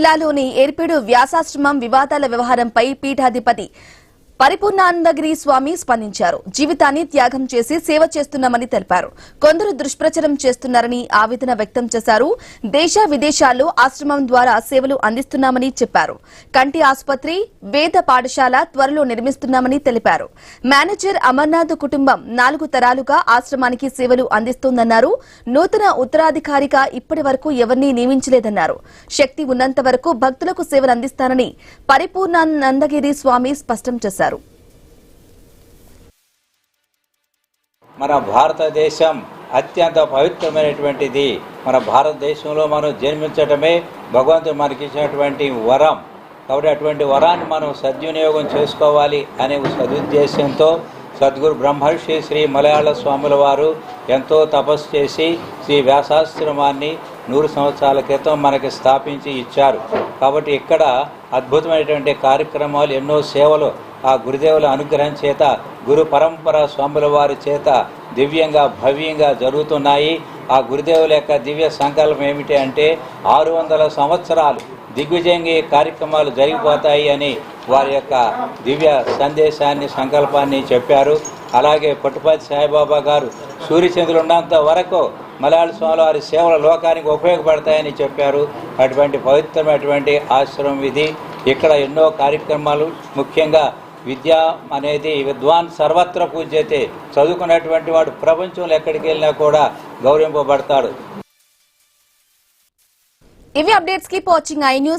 జిల్లాలోని ఏర్పేడు వ్యాసాశ్రమం వివాదాల వ్యవహారంపై పీఠాధిపతి పరిపూర్ణానందగిరి స్వామి స్పందించారు. జీవితాన్ని త్యాగం చేసి సేవ చేస్తున్నామని తెలిపారు. కొందరు దుష్ప్రచారం చేస్తున్నారని ఆవేదన వ్యక్తం చేశారు. దేశ విదేశాల్లో ఆశ్రమం ద్వారా సేవలు అందిస్తున్నామని చెప్పారు. కంటి ఆసుపత్రి, వేద పాఠశాల త్వరలో నిర్మిస్తున్నామని తెలిపారు. మేనేజర్ అమర్నాథ్ కుటుంబం 4 తరాలుగా ఆశ్రమానికి సేవలు అందిస్తోందన్నారు. నూతన ఉత్తరాధికారిగా ఇప్పటి వరకు ఎవరినీ నియమించలేదన్నారు. శక్తి ఉన్నంత వరకు భక్తులకు సేవలు అందిస్తానని పరిపూర్ణానందగిరి స్వామి స్పష్టం చేశారు. మన భారతదేశం అత్యంత పవిత్రమైనటువంటిది. మన భారతదేశంలో మనం జన్మించడమే భగవంతుడు మనకి ఇచ్చినటువంటి వరం. కాబట్టి అటువంటి వరాన్ని మనం సద్వినియోగం చేసుకోవాలి అనే సదుద్దేశంతో సద్గురు బ్రహ్మర్షి శ్రీ మలయాళ స్వాముల వారు ఎంతో తపస్సు చేసి శ్రీ వ్యాసాశ్రమాన్ని 100 సంవత్సరాల క్రితం మనకి స్థాపించి ఇచ్చారు. కాబట్టి ఇక్కడ అద్భుతమైనటువంటి కార్యక్రమాలు, ఎన్నో సేవలు ఆ గురుదేవుల అనుగ్రహం చేత, గురు పరంపర స్వాముల వారి చేత దివ్యంగా భవ్యంగా జరుగుతున్నాయి. ఆ గురుదేవుల యొక్క దివ్య సంకల్పం ఏమిటి అంటే 600 సంవత్సరాలు దిగ్విజయంగా ఈ కార్యక్రమాలు జరిగిపోతాయి అని వారి యొక్క దివ్య సందేశాన్ని, సంకల్పాన్ని చెప్పారు. అలాగే పట్టుపతి సాయిబాబా గారు సూర్యచంద్రులు ఉన్నంత వరకు మలయాళ స్వాముల వారి సేవల లోకానికి ఉపయోగపడతాయని చెప్పారు. అటువంటి పవిత్రమైనటువంటి ఆశ్రమం ఇది. ఇక్కడ ఎన్నో కార్యక్రమాలు, ముఖ్యంగా విద్య అనేది విద్వాన్ సర్వత్ర పూజ్యతే. చదువుకున్నటువంటి వాడు ప్రపంచంలో ఎక్కడికి వెళ్ళినా కూడా గౌరవింపబడతాడు. ఇవి updates. Keep watching I news.